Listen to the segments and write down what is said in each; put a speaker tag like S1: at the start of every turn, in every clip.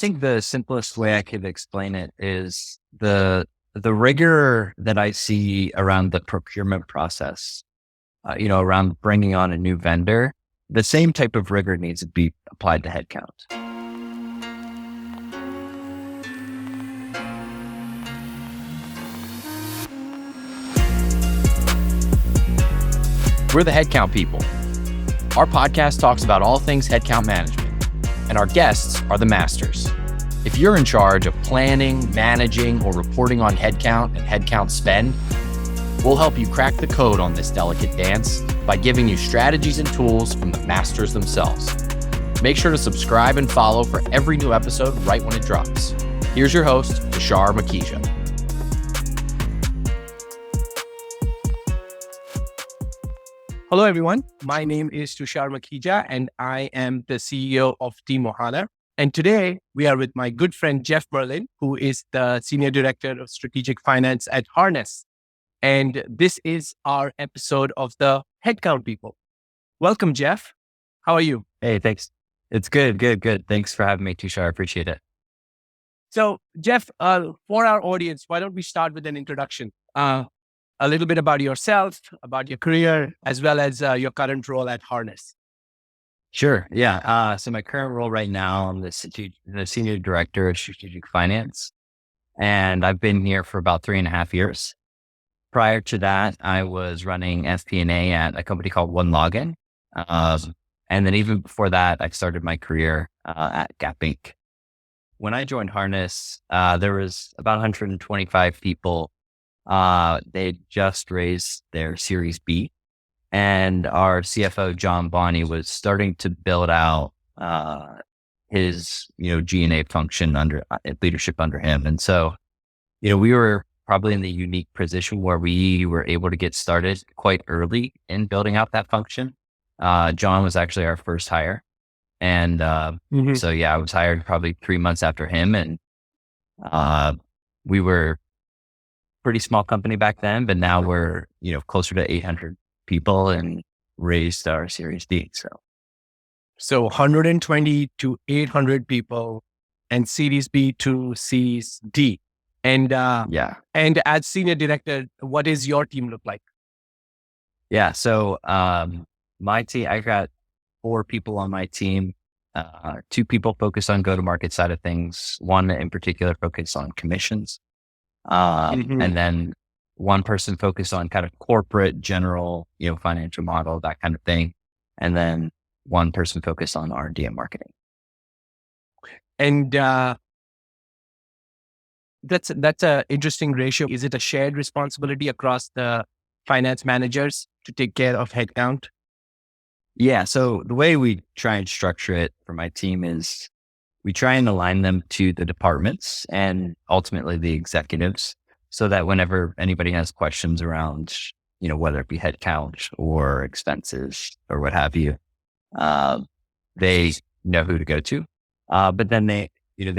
S1: think the simplest way I could explain it is the rigor that I see around the procurement process, around bringing on a new vendor. The same type of rigor needs to be applied to headcount.
S2: We're the Headcount people. Our podcast talks about all things headcount management, and our guests are the masters. If you're in charge of planning, managing, or reporting on headcount and headcount spend, we'll help you crack the code on this delicate dance by giving you strategies and tools from the masters themselves. Make sure to subscribe and follow for every new episode right when it drops. Here's your host, Tushar Makija.
S3: Hello, everyone. My name is Tushar Makija, and I am the CEO of Team Ohana. And today we are with my good friend, Jeff Merlin, who is the Senior Director of Strategic Finance at Harness. And this is our episode of the Headcount People. Welcome, Jeff. How are you?
S1: Hey, thanks. It's good. Thanks for having me, Tushar. I appreciate it.
S3: So, Jeff, for our audience, why don't we start with an introduction? A little bit about yourself, about your career, as well as your current role at Harness.
S1: Sure. Yeah. So my current role right now, I'm the Senior Director of Strategic Finance, and I've been here for about 3.5 years. Prior to that, I was running FP&A at a company called One Login. And then even before that, I started my career at Gap Inc. When I joined Harness, there was about 125 people. They just raised their Series B, and our CFO, John Bonney, was starting to build out his, G&A function under leadership under him. And so, we were probably in the unique position where we were able to get started quite early in building out that function. John was actually our first hire. And so, I was hired probably 3 months after him. And we were pretty small company back then, but now we're, closer to 800 people and raised our Series D.
S3: So 120 to 800 people and Series B to Series D. And and as Senior Director, what does your team look like?
S1: Yeah. So my team, I've got 4 people on my team. 2 people focused on go-to-market side of things. One in particular focused on commissions. And then one person focused on kind of corporate, general, financial model, that kind of thing. And then one person focused on R&D and marketing.
S3: And that's an interesting ratio. Is it a shared responsibility across the finance managers to take care of headcount?
S1: Yeah. So the way we try and structure it for my team is we try and align them to the departments and ultimately the executives, so that whenever anybody has questions around, whether it be headcount or expenses or what have you, they know who to go to. But then they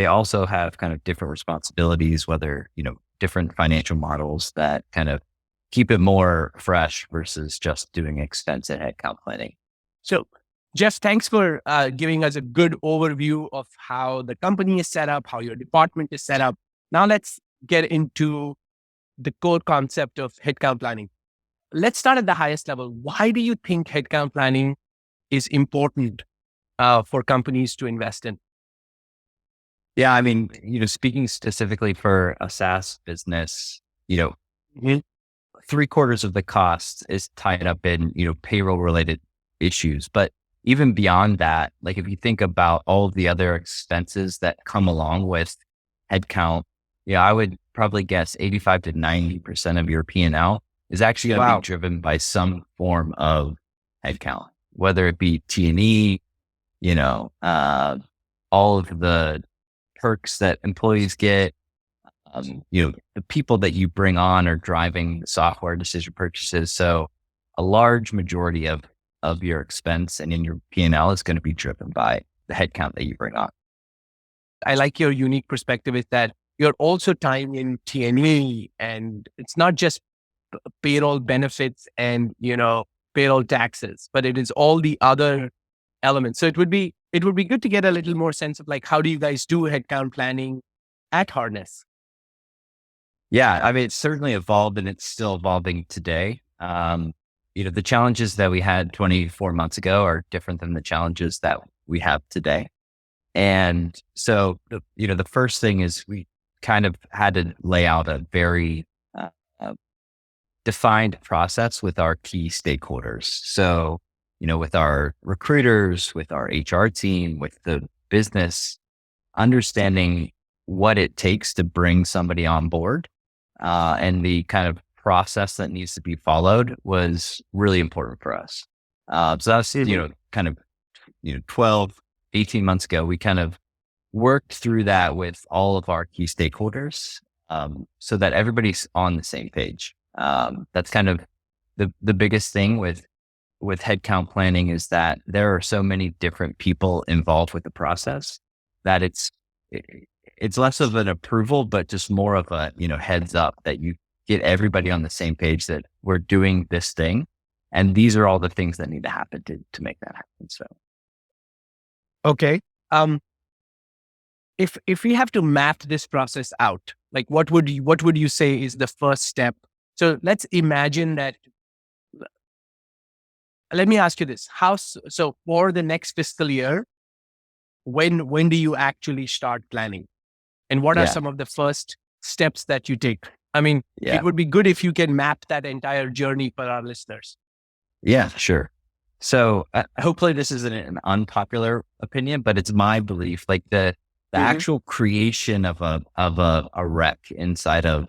S1: also have kind of different responsibilities, whether, different financial models that kind of keep it more fresh versus just doing expense and headcount planning.
S3: So, Jeff, thanks for giving us a good overview of how the company is set up, how your department is set up. Now let's get into the core concept of headcount planning. Let's start at the highest level. Why do you think headcount planning is important for companies to invest in?
S1: Yeah, I mean, speaking specifically for a SaaS business, 3/4 of the cost is tied up in, payroll related issues. But even beyond that, like if you think about all of the other expenses that come along with headcount, I would probably guess 85 to 90% of your P&L is actually going to be driven by some form of headcount, whether it be T&E, all of the perks that employees get, the people that you bring on are driving the software decision purchases. So a large majority of your expense and in your P&L is going to be driven by the headcount that you bring on.
S3: I like your unique perspective is that you're also tying in T&E, and it's not just payroll benefits and, payroll taxes, but it is all the other elements. So it would be it would be good to get a little more sense of like, how do you guys do headcount planning at Harness?
S1: Yeah, I mean, it's certainly evolved and it's still evolving today. The challenges that we had 24 months ago are different than the challenges that we have today. And so, the first thing is we kind of had to lay out a very uh, defined process with our key stakeholders. So, with our recruiters, with our HR team, with the business, understanding what it takes to bring somebody on board, and the kind of process that needs to be followed was really important for us. So that's, kind of, 12, 18 months ago, we kind of worked through that with all of our key stakeholders, so that everybody's on the same page. That's kind of the biggest thing with headcount planning, is that there are so many different people involved with the process that it's less of an approval, but just more of a, heads up that you get everybody on the same page that we're doing this thing. And these are all the things that need to happen to make that happen. So,
S3: okay. If we have to map this process out, like what would you say is the first step? So let's imagine that. Let me ask you this: so for the next fiscal year, when do you actually start planning, and what are
S1: yeah,
S3: some of the first steps that you take? I mean,
S1: yeah,
S3: it would be good if you can map that entire journey for our listeners.
S1: yeah, sure. So hopefully this isn't an unpopular opinion, but it's my belief, like the actual creation of a rec inside of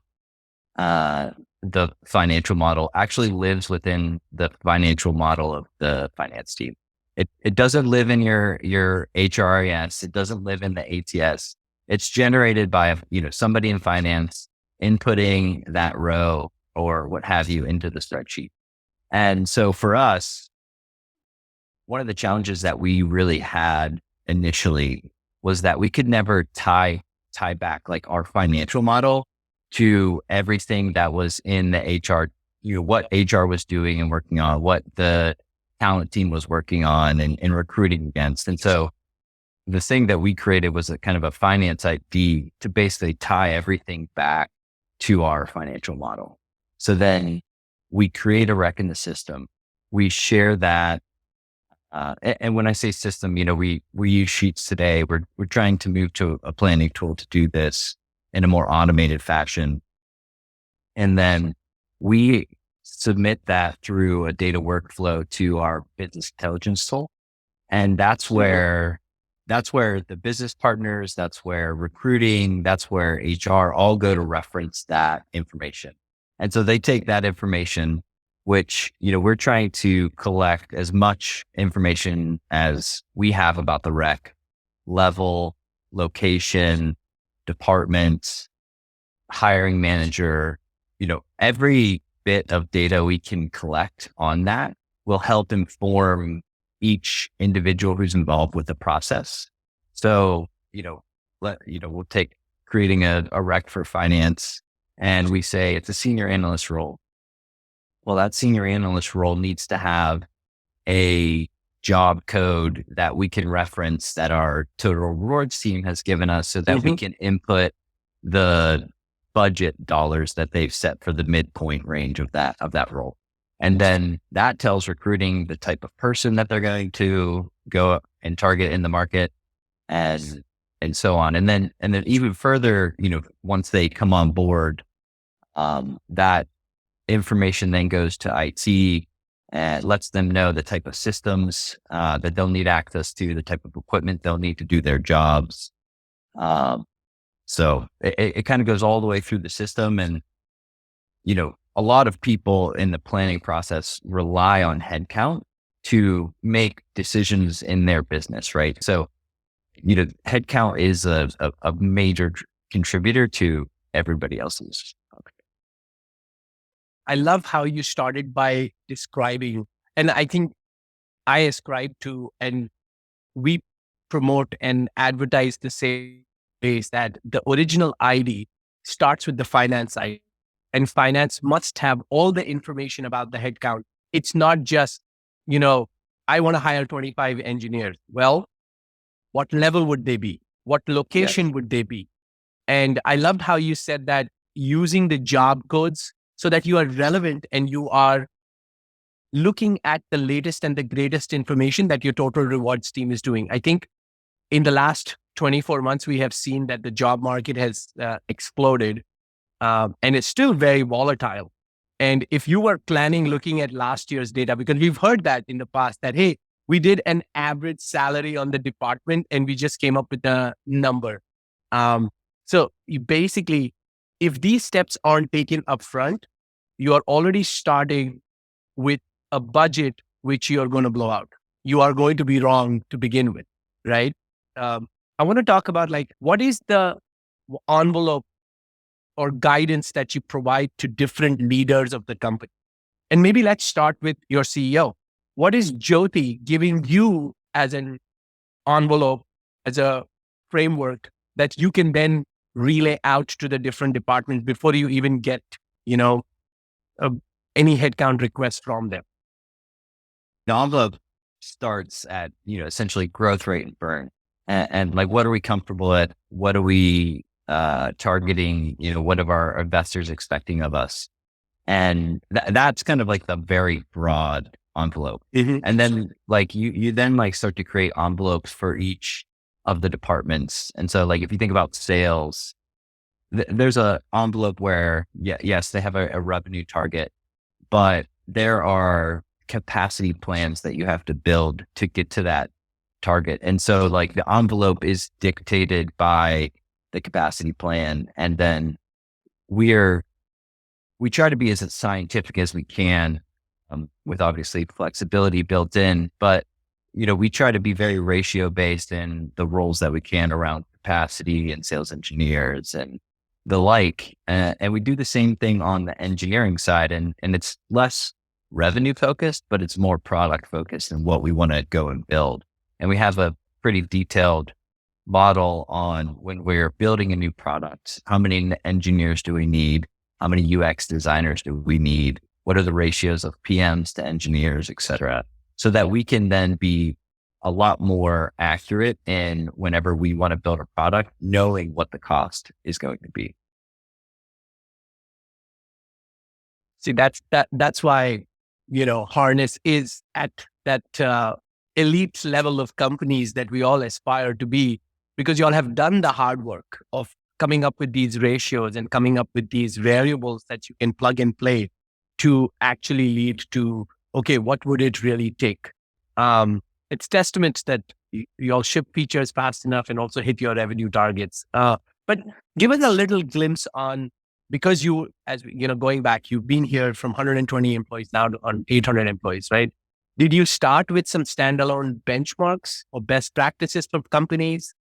S1: the financial model actually lives within the financial model of the finance team. It doesn't live in your HRIS. It doesn't live in the ATS. It's generated by, somebody in finance inputting that row or what have you into the spreadsheet. And so for us, one of the challenges that we really had initially was that we could never tie back like our financial model to everything that was in the HR, what HR was doing and working on, what the talent team was working on and recruiting against. And so the thing that we created was a kind of a finance ID to basically tie everything back to our financial model. So then we create a rec in the system. We share that. And when I say system, we use Sheets today. We're trying to move to a planning tool to do this in a more automated fashion. And then we submit that through a data workflow to our business intelligence tool. And that's where the business partners, that's where recruiting, that's where HR all go to reference that information. And so they take that information, which, we're trying to collect as much information as we have about the rec: level, location, department, hiring manager. Every bit of data we can collect on that will help inform each individual who's involved with the process. So, we'll take creating a rec for finance, and we say it's a senior analyst role. Well, that senior analyst role needs to have a job code that we can reference that our total rewards team has given us, so that we can input the budget dollars that they've set for the midpoint range of that role. And then that tells recruiting the type of person that they're going to go and target in the market, and so on. And then even further, once they come on board, that information then goes to IT and lets them know the type of systems that they'll need access to, the type of equipment they'll need to do their jobs. So it kind of goes all the way through the system. And, a lot of people in the planning process rely on headcount to make decisions in their business, right? So, headcount is a major contributor to everybody else's.
S3: I love how you started by describing, and I think I ascribe to, and we promote and advertise the same ways, that the original ID starts with the finance ID, and finance must have all the information about the headcount. It's not just, I want to hire 25 engineers. Well, What level would they be? What location would they be? And I loved how you said that using the job codes so that you are relevant and you are looking at the latest and the greatest information that your total rewards team is doing. I think in the last 24 months, we have seen that the job market has exploded and it's still very volatile. And if you were planning looking at last year's data, because we've heard that in the past that, hey, we did an average salary on the department and we just came up with a number. So you basically, if these steps aren't taken upfront, you are already starting with a budget which you're going to blow out. You are going to be wrong to begin with, right? I want to talk about like, what is the envelope or guidance that you provide to different leaders of the company? And maybe let's start with your CEO. What is Jyoti giving you as an envelope, as a framework that you can then relay out to the different departments before you even get, any headcount request from them?
S1: The envelope starts at, essentially growth rate and burn. And like, what are we comfortable at? What are we targeting? What are our investors expecting of us? And that's kind of like the very broad envelope.
S3: Mm-hmm.
S1: And then like you then like start to create envelopes for each of the departments. And so like, if you think about sales, there's a envelope where, yes, they have a revenue target, but there are capacity plans that you have to build to get to that target. And so like the envelope is dictated by the capacity plan. And then we try to be as scientific as we can, with obviously flexibility built in, but we try to be very ratio based in the roles that we can around capacity and sales engineers and the like. And we do the same thing on the engineering side, and it's less revenue focused, but it's more product focused and what we want to go and build. And we have a pretty detailed model on when we're building a new product, how many engineers do we need? How many UX designers do we need? What are the ratios of PMs to engineers, et cetera, so that we can then be a lot more accurate in whenever we want to build a product, knowing what the cost is going to be.
S3: See, that's why, Harness is at that elite level of companies that we all aspire to be, because you all have done the hard work of coming up with these ratios and coming up with these variables that you can plug and play to actually lead to, okay, what would it really take? It's testament that you all ship features fast enough and also hit your revenue targets. But give us a little glimpse on, because going back, you've been here from 120 employees now to on 800 employees, right? Did you start with some standalone benchmarks or best practices from companies?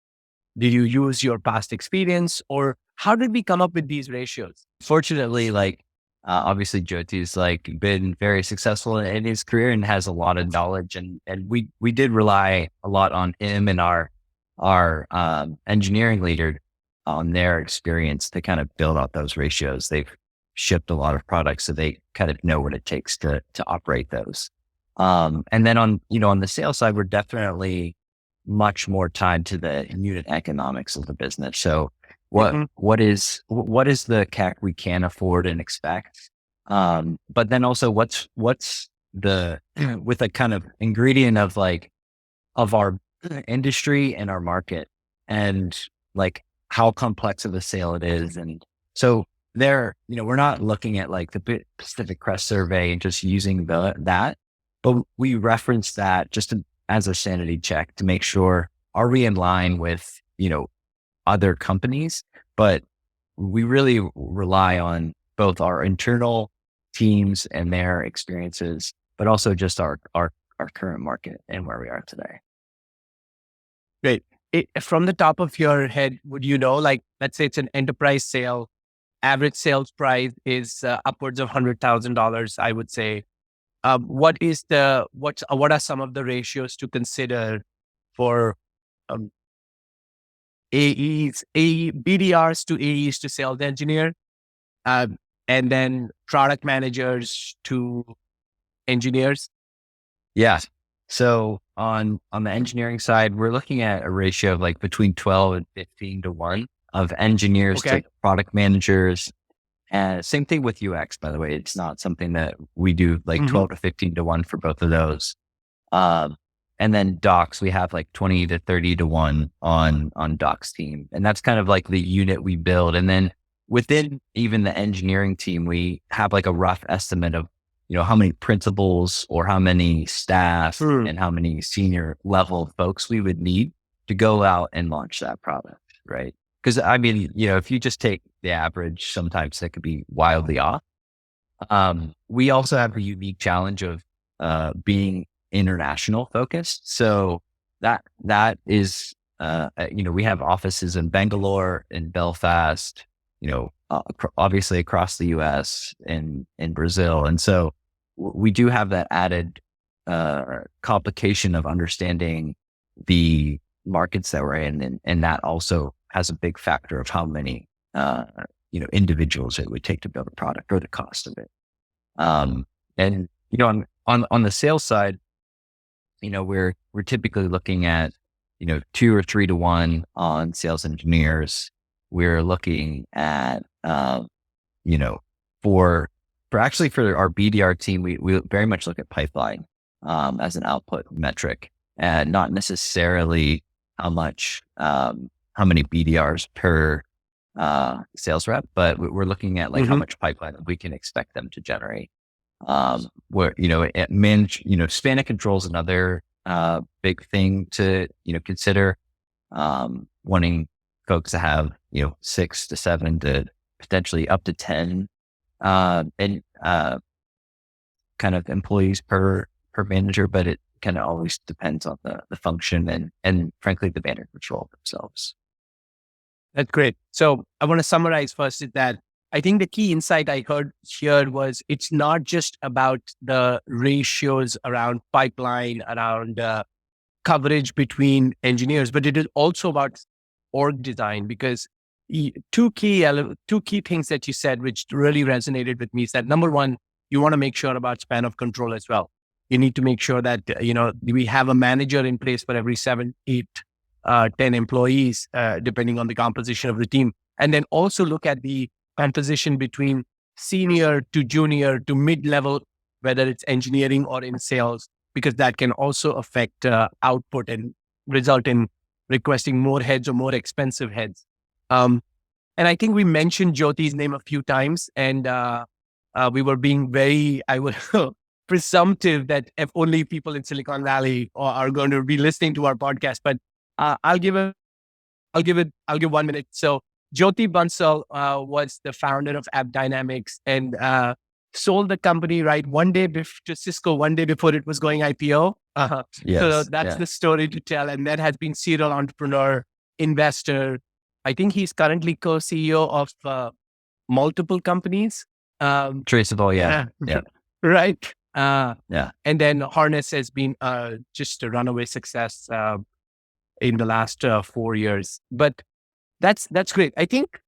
S3: Did you use your past experience, or how did we come up with these ratios?
S1: Fortunately, like, obviously Jyoti's like been very successful in his career and has a lot of knowledge, and we did rely a lot on him and our engineering leader on their experience to kind of build out those ratios. They've shipped a lot of products, so they kind of know what it takes to operate those. And then on the sales side, we're definitely much more tied to the unit economics of the business. So what is the CAC we can afford and expect? But then also what's the, with a kind of ingredient of our industry and our market, and like how complex of a sale it is. And so we're not looking at like the Pacific Crest survey and just using that, but we reference that just as a sanity check to make sure, are we in line with, other companies? But we really rely on both our internal teams and their experiences, but also just our current market and where we are today.
S3: Great. From the top of your head, would like, let's say it's an enterprise sale, average sales price is upwards of $100,000, I would say. What are some of the ratios to consider for BDRs to AEs to sales engineer, and then product managers to engineers?
S1: Yeah. So on the engineering side, we're looking at a ratio of like between 12 and 15 to 1 of engineers to
S3: Okay.
S1: product managers. And same thing with UX, by the way. It's not something that we do like
S3: Mhm.
S1: 12 to 15 to 1 for both of those. Um, and then docs, we have like 20 to 30 to 1 on docs team. And that's kind of like the unit we build. And then within even the engineering team, we have like a rough estimate of, how many principals or how many staff and how many senior level folks we would need to go out and launch that product. Right. Because I mean, if you just take the average, sometimes that could be wildly off. We also have a unique challenge of being international focused. So that is, we have offices in Bangalore, in Belfast, obviously across the US and in Brazil. And so we do have that added complication of understanding the markets that we're in. And that also has a big factor of how many, individuals it would take to build a product or the cost of it. And, on the sales side, we're typically looking at, 2 or 3 to 1 on sales engineers. We're looking at, for our BDR team, we very much look at pipeline, as an output metric, and not necessarily how many BDRs per, sales rep, but we're looking at like how much pipeline we can expect them to generate. Where, span of control is another, big thing to, consider, wanting folks to have, 6 to 7 to potentially up to 10, and, kind of employees per manager, but it kind of always depends on the function and frankly, the manager control themselves.
S3: That's great. So I want to summarize first is that I think the key insight I heard here was it's not just about the ratios around pipeline, around coverage between engineers, but it is also about org design, because two key things that you said, which really resonated with me, is that number one, you want to make sure about span of control as well. You need to make sure that, we have a manager in place for every 7, 8, 10 employees, depending on the composition of the team. And then also look at the composition between senior to junior to mid-level, whether it's engineering or in sales, because that can also affect output and result in requesting more heads or more expensive heads. And I think we mentioned Jyoti's name a few times, and we were being very, presumptive that if only people in Silicon Valley are going to be listening to our podcast. But I'll give 1 minute. So Jyoti Bansal was the founder of AppDynamics and sold the company to Cisco one day before it was going IPO. So that's the story to tell. And that has been serial entrepreneur, investor. I think he's currently co-CEO of multiple companies.
S1: Traceable, yeah.
S3: Right.
S1: Yeah.
S3: And then Harness has been just a runaway success in the last 4 years. But that's great. I think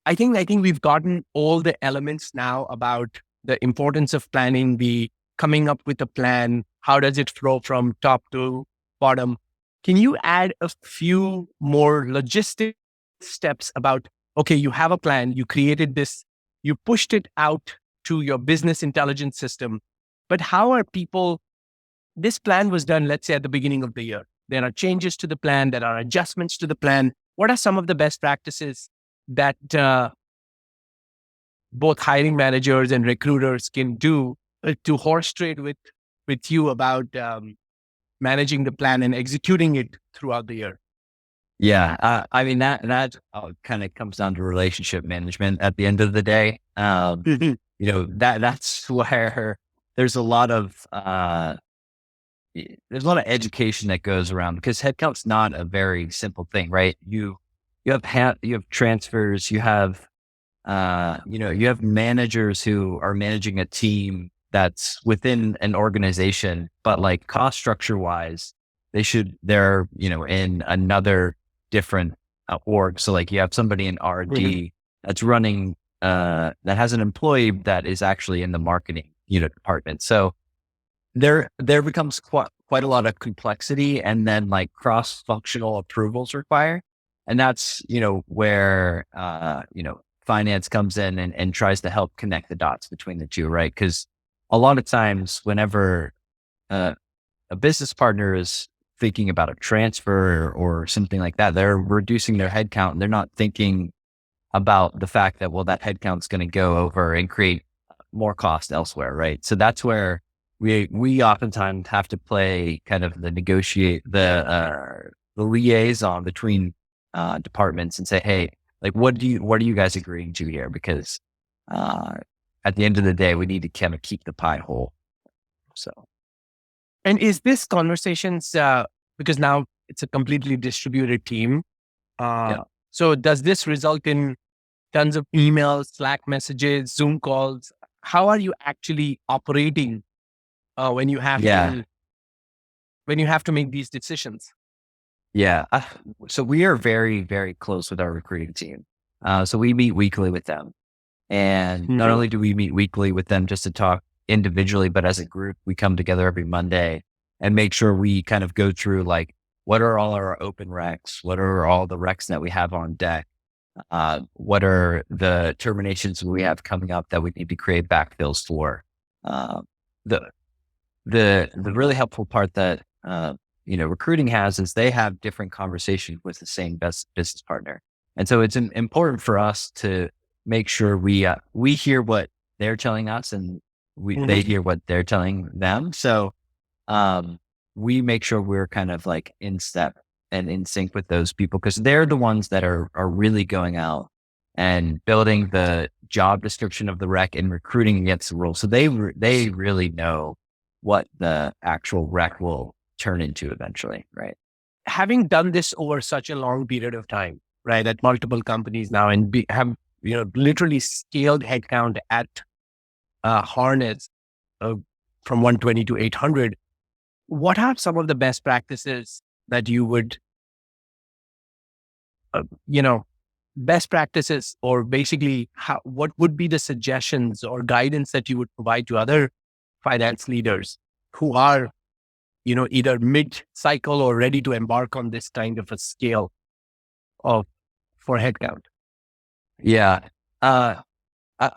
S3: we've gotten all the elements now about the importance of planning, the coming up with a plan. How does it flow from top to bottom? Can you add a few more logistic steps about, okay, you have a plan, you created this, you pushed it out to your business intelligence system, but how are people, this plan was done, let's say at the beginning of the year. There are changes to the plan, there are adjustments to the plan. What are some of the best practices that both hiring managers and recruiters can do to horse trade with you about managing the plan and executing it throughout the year?
S1: Yeah. I mean, that kind of comes down to relationship management at the end of the day. That's where there's a lot of education that goes around, because headcount's not a very simple thing, right? You have transfers, you have managers who are managing a team that's within an organization, but like cost structure wise, they're in another different org. So like you have somebody in R&D that's running, that has an employee that is actually in the marketing department. So there becomes quite a lot of complexity, and then like cross-functional approvals required. And that's, where, finance comes in and tries to help connect the dots between the two, right? Because a lot of times whenever a business partner is thinking about a transfer or something like that, they're reducing their headcount and they're not thinking about the fact that, well, that headcount's going to go over and create more cost elsewhere, right? So that's where we oftentimes have to play kind of the liaison between departments and say, hey, like, what are you guys agreeing to here? Because at the end of the day, we need to kind of keep the pie whole. So.
S3: And is this conversations, because now it's a completely distributed team.
S1: Yeah.
S3: So does this result in tons of emails, Slack messages, Zoom calls? How are you actually operating when you have to make these decisions?
S1: Yeah. So we are very, very close with our recruiting team. So we meet weekly with them. And not only do we meet weekly with them just to talk individually, but as a group, we come together every Monday and make sure we kind of go through like, what are all our open recs? What are all the recs that we have on deck? What are the terminations we have coming up that we need to create backfills for? The really helpful part that, recruiting has is they have different conversations with the same business partner. And so it's important for us to make sure we hear what they're telling us and they hear what they're telling them. So, we make sure we're kind of like in step and in sync with those people, because they're the ones that are really going out and building the job description of the rec and recruiting against the role. So they really know what the actual rec will turn into eventually, right?
S3: Having done this over such a long period of time, right, at multiple companies now, and have literally scaled headcount at Harness from 120 to 800. What are some of the best practices that you would, best practices, or basically what would be the suggestions or guidance that you would provide to other finance leaders who are, either mid-cycle or ready to embark on this kind of a scale for headcount?
S1: Yeah. I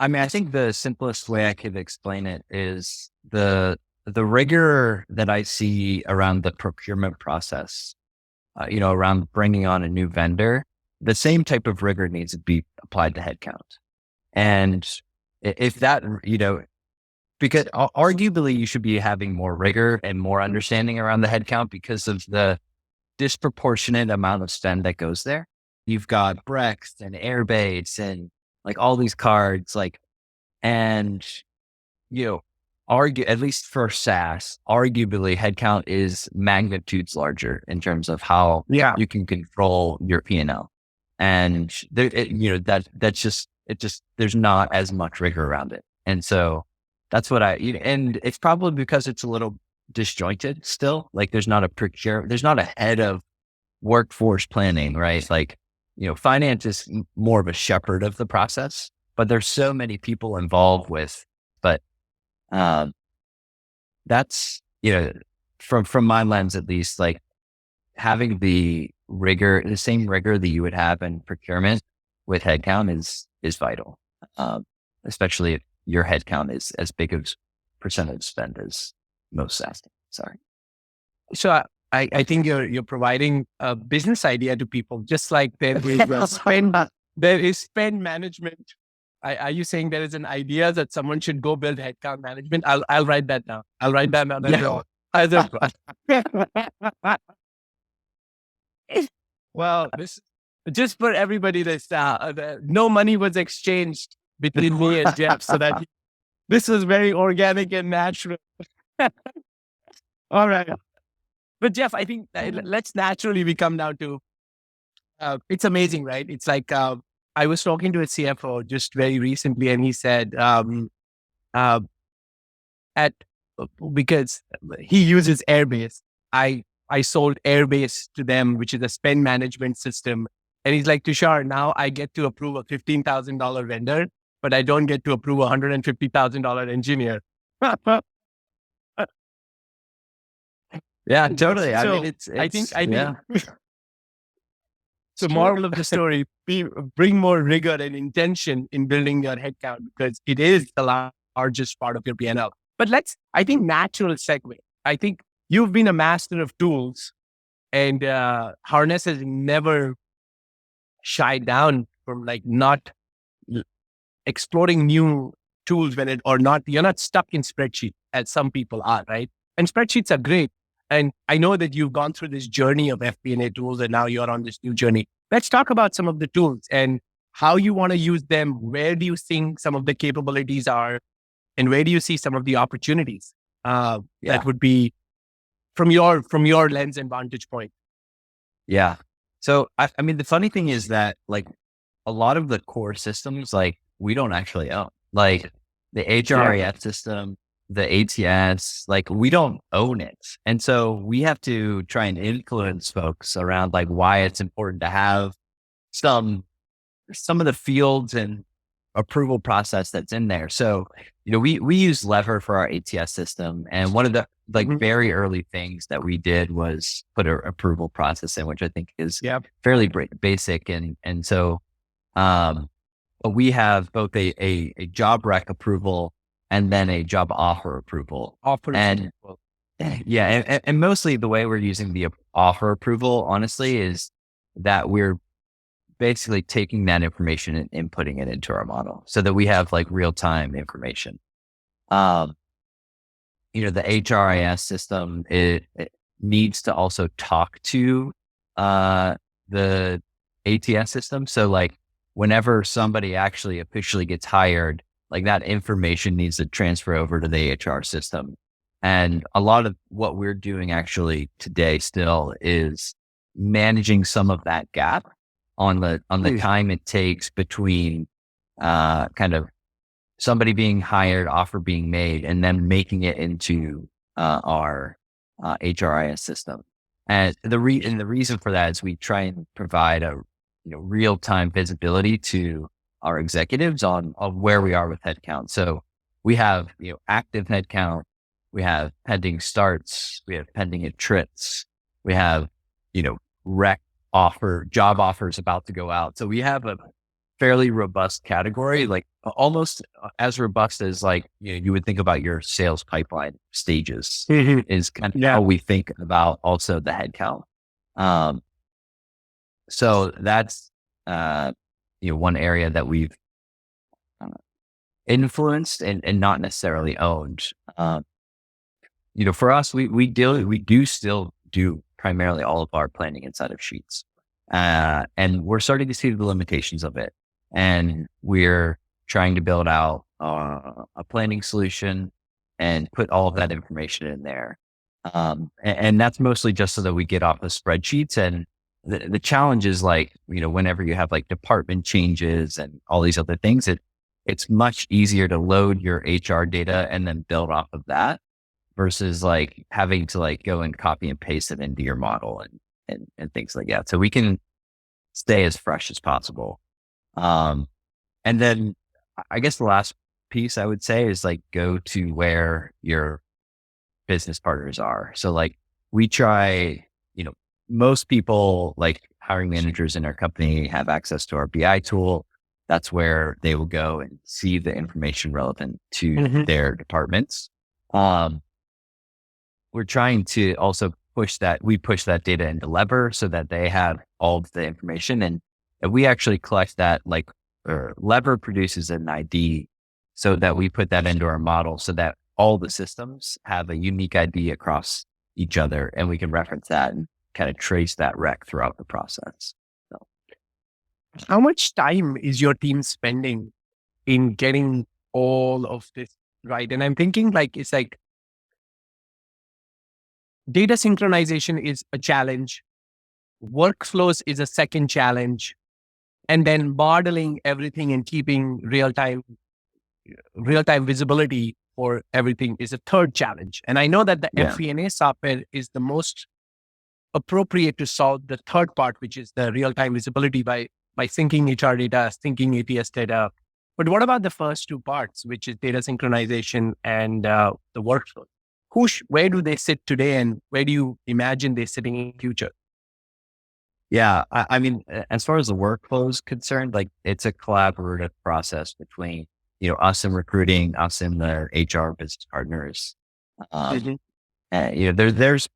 S1: mean, I think the simplest way I could explain it is the rigor that I see around the procurement process, around bringing on a new vendor. The same type of rigor needs to be applied to headcount. And if that, because arguably you should be having more rigor and more understanding around the headcount because of the disproportionate amount of spend that goes there. You've got Brex and Airbaits and like all these cards, and argue, at least for SaaS, arguably headcount is magnitudes larger in terms of how you can control your P&L. And that's just there's not as much rigor around it. And so that's what and it's probably because it's a little disjointed still. Like there's not a head of workforce planning, right? Like, finance is more of a shepherd of the process, but there's so many people involved but that's, from my lens, at least, like having the same rigor that you would have in procurement with headcount is vital. Especially if your headcount is as big of percentage spend as most SaaS. Sorry.
S3: So I think you're providing a business idea to people, just like there is spend management. Are you saying there is an idea that someone should go build headcount management? I'll write that down. I'll write that down. Well, this just for everybody. No money was exchanged between me and Jeff, so that this was very organic and natural. All right. But Jeff, I think let's naturally we come down to, it's amazing, right? It's like, I was talking to a CFO just very recently, and he said, because he uses Airbase, I sold Airbase to them, which is a spend management system. And he's like, Tushar, now I get to approve a $15,000 vendor, but I don't get to approve a $150,000 engineer.
S1: Yeah, totally. I
S3: So
S1: mean, it's
S3: I think
S1: yeah,
S3: so. Moral of the story: bring more rigor and intention in building your headcount because it is the largest part of your P&L. But I think, natural segue. I think you've been a master of tools, and Harness has never shied down from like not exploring new tools you're not stuck in spreadsheet as some people are, right? And spreadsheets are great. And I know that you've gone through this journey of FP&A tools and now you're on this new journey. Let's talk about some of the tools and how you want to use them. Where do you think some of the capabilities are and where do you see some of the opportunities that would be from your lens and vantage point?
S1: yeah. So I mean, the funny thing is that like a lot of the core systems, like we don't actually own, like the HRIS system, the ATS, like we don't own it. And so we have to try and influence folks around like why it's important to have some of the fields and approval process that's in there. So, we use Lever for our ATS system. And one of the like very early things that we did was put an approval process in, which I think is fairly basic. And so, but we have both a job rec approval and then a job offer approval. And mostly the way we're using the offer approval, honestly, is that we're basically taking that information and inputting it into our model so that we have like real-time information. The HRIS system, it needs to also talk to the ATS system. So like whenever somebody actually officially gets hired, like that information needs to transfer over to the HR system. And a lot of what we're doing actually today still is managing some of that gap on the time it takes between kind of somebody being hired, offer being made, and then making it into our HRIS system. And the reason for that is we try and provide a real time visibility to our executives on where we are with headcount. So we have active headcount, we have pending starts, we have pending attrits, we have job offers about to go out. So we have a fairly robust category, like almost as robust as like you would think about your sales pipeline stages is kind of how we think about also the headcount. So that's one area that we've influenced and not necessarily owned. For us, we do still do primarily all of our planning inside of Sheets. And we're starting to see the limitations of it. And we're trying to build out a planning solution and put all of that information in there. And that's mostly just so that we get off of spreadsheets. And the challenge is like, whenever you have like department changes and all these other things, it's much easier to load your HR data and then build off of that versus like having to like go and copy and paste it into your model and things like that. So we can stay as fresh as possible. And then I guess the last piece I would say is like go to where your business partners are. So like we try, most people like hiring managers in our company have access to our BI tool. That's where they will go and see the information relevant to their departments. We're trying to also push that data into Lever so that they have all of the information. And we actually collect that, like Lever produces an ID so that we put that into our model so that all the systems have a unique ID across each other. And we can reference that and kind of trace that rec throughout the process. So.
S3: How much time is your team spending in getting all of this right? And I'm thinking like, it's like, data synchronization is a challenge. Workflows is a second challenge. And then modeling everything and keeping real-time visibility for everything is a third challenge. And I know that the FP&A software is the most appropriate to solve the third part, which is the real-time visibility by syncing HR data, syncing ATS data. But what about the first two parts, which is data synchronization and the workflow? where do they sit today, and where do you imagine they sitting in the future?
S1: Yeah. I mean, as far as the workflow is concerned, like it's a collaborative process between, us and recruiting, us and the HR business partners. Um,
S3: Mhm.
S1: there's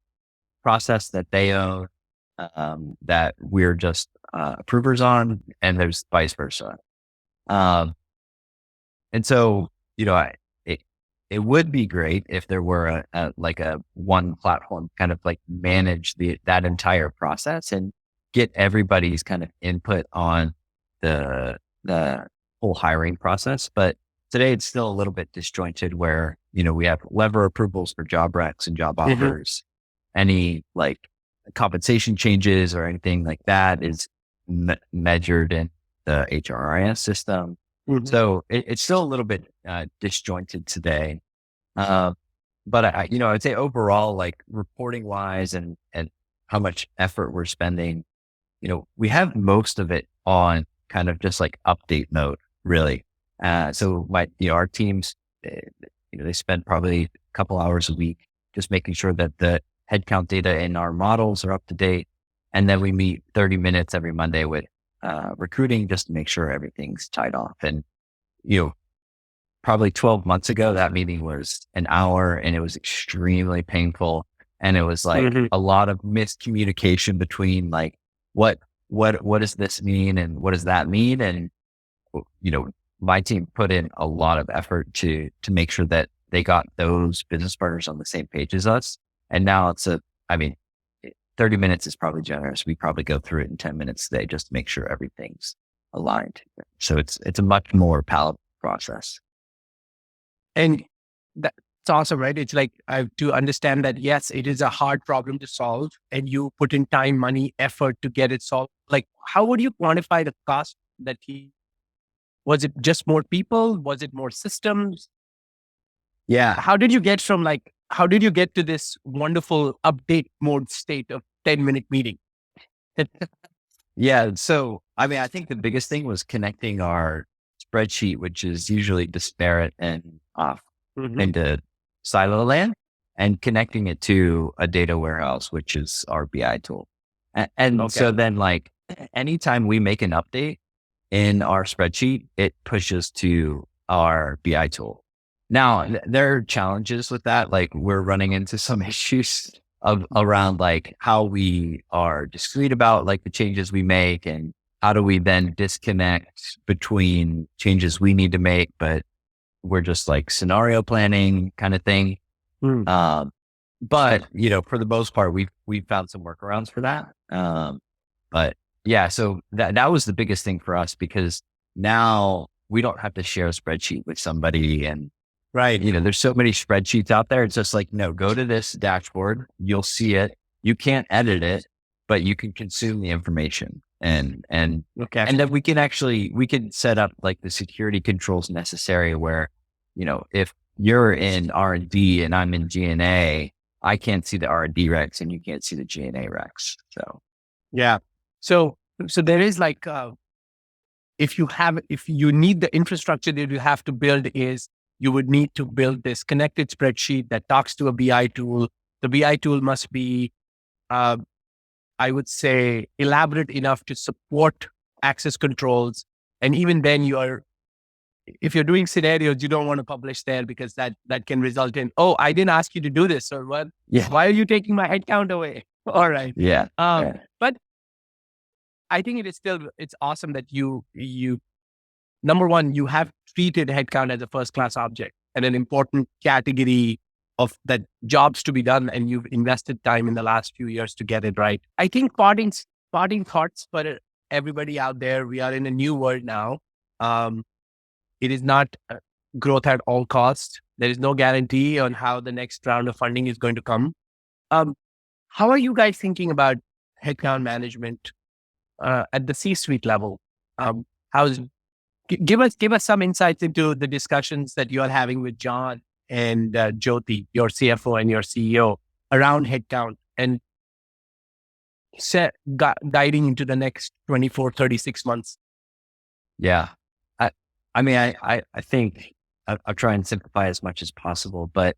S1: process that they own, that we're just, approvers on, and there's vice versa. Um, and so, it, it would be great if there were like a one platform kind of like manage that entire process and get everybody's kind of input on the whole hiring process. But today it's still a little bit disjointed where, we have lever approvals for job recs and job
S3: Mhm.
S1: offers. Any like compensation changes or anything like that is measured in the HRIS system.
S3: Mhm.
S1: So it's still a little bit disjointed today. Uh, but I'd say overall, like reporting wise and how much effort we're spending, we have most of it on kind of just like update mode, really. So our teams, they spend probably a couple hours a week just making sure that the headcount data in our models are up to date. And then we meet 30 minutes every Monday with recruiting just to make sure everything's tied off. And, probably 12 months ago, that meeting was an hour and it was extremely painful. And it was like
S3: Mhm.
S1: a lot of miscommunication between like, what does this mean? And what does that mean? And, you know, my team put in a lot of effort to make sure that they got those business partners on the same page as us. And now I mean, 30 minutes is probably generous. We probably go through it in 10 minutes today just to make sure everything's aligned. So it's a much more palatable process.
S3: And that's awesome, right? It's like I have to understand that, yes, it is a hard problem to solve, and you put in time, money, effort to get it solved. Like, how would you quantify the cost was it just more people? Was it more systems?
S1: Yeah.
S3: How did you get to this wonderful update mode state of 10-minute meeting?
S1: Yeah. So, I mean, I think the biggest thing was connecting our spreadsheet, which is usually disparate and off
S3: Mhm.
S1: into silo land, and connecting it to a data warehouse, which is our BI tool. And
S3: Okay.
S1: so then like anytime we make an update in our spreadsheet, it pushes to our BI tool. Now there are challenges with that. Like we're running into some issues around like how we are discreet about like the changes we make, and how do we then disconnect between changes we need to make, but we're just like scenario planning kind of thing.
S3: Mm.
S1: But for the most part, we've found some workarounds for that. But yeah, so that was the biggest thing for us, because now we don't have to share a spreadsheet with somebody. And
S3: Right.
S1: there's so many spreadsheets out there. It's just like, no, go to this dashboard. You'll see it. You can't edit it, but you can consume the information. And
S3: Okay.
S1: then we can set up like the security controls necessary where, if you're in R&D and I'm in G&A, I can't see the R&D recs and you can't see the G&A recs. So
S3: Yeah. So there is like, if you need the infrastructure that you have to build, is you would need to build this connected spreadsheet that talks to a BI tool. The BI tool must be, I would say, elaborate enough to support access controls. And even then if you're doing scenarios, you don't want to publish there, because that can result in, oh, I didn't ask you to do this, or what?
S1: yeah,
S3: Why are you taking my headcount away? All right.
S1: yeah,
S3: But I think it's awesome that you, number one, you have treated headcount as a first class object and an important category of that jobs to be done. And you've invested time in the last few years to get it right. I think parting thoughts for everybody out there. We are in a new world now. It is not growth at all costs. There is no guarantee on how the next round of funding is going to come. How are you guys thinking about headcount management at the C-suite level? Give us some insights into the discussions that you are having with John and Jyoti, your CFO and your CEO, around headcount, and guiding into the next 24, 36 months.
S1: yeah. I mean, I think I'll try and simplify as much as possible, but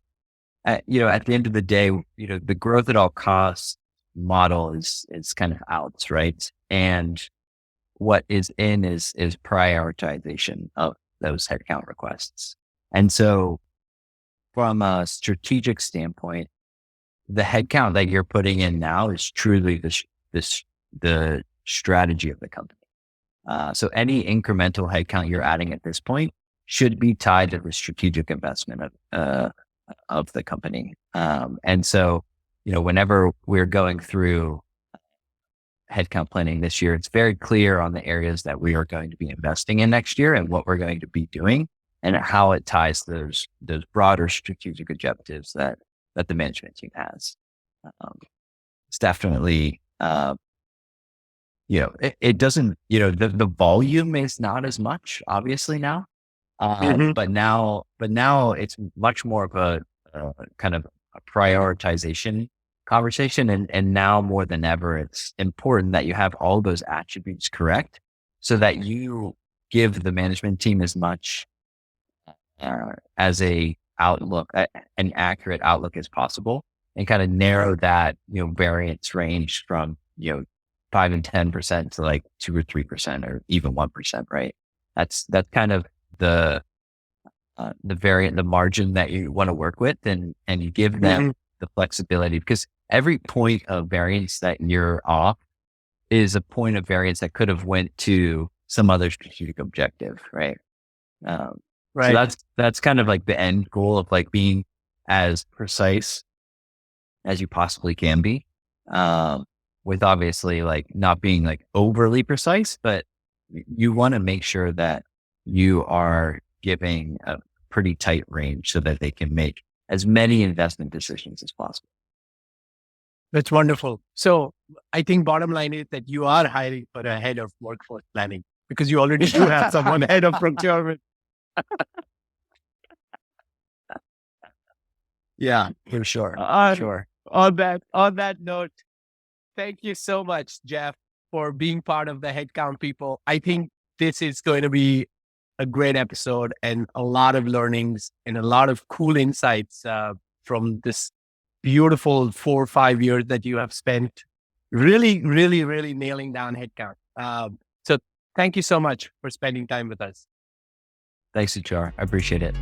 S1: at the end of the day, the growth at all costs model is kind of out, right? And what is in is prioritization of those headcount requests. And so from a strategic standpoint, the headcount that you're putting in now is truly the strategy of the company. So any incremental headcount you're adding at this point should be tied to the strategic investment of the company. And so, whenever we're going through headcount planning this year, it's very clear on the areas that we are going to be investing in next year and what we're going to be doing and how it ties those broader strategic objectives that the management team has. It's definitely, it doesn't, the volume is not as much obviously now, but now it's much more of a kind of a prioritization conversation. And now more than ever, it's important that you have all those attributes correct so that you give the management team as much as an accurate outlook as possible and kind of narrow that, variance range from, 5 and 10% to like 2 or 3% or even 1%, right? That's kind of the margin that you want to work with and you give them the flexibility because every point of variance that you're off is a point of variance that could have went to some other strategic objective, right?
S3: Right.
S1: So that's kind of like the end goal of like being as precise as you possibly can be, with obviously like not being like overly precise, but you want to make sure that you are giving a pretty tight range so that they can make as many investment decisions as possible.
S3: That's wonderful. So I think bottom line is that you are hiring for a head of workforce planning because you already do have someone head of procurement.
S1: Yeah, for sure. Sure.
S3: On that note, thank you so much, Jeff, for being part of the Headcount people. I think this is going to be a great episode and a lot of learnings and a lot of cool insights from this beautiful 4 or 5 years that you have spent really, really, really nailing down headcount. So thank you so much for spending time with us.
S1: Thanks, Uchar. I appreciate it.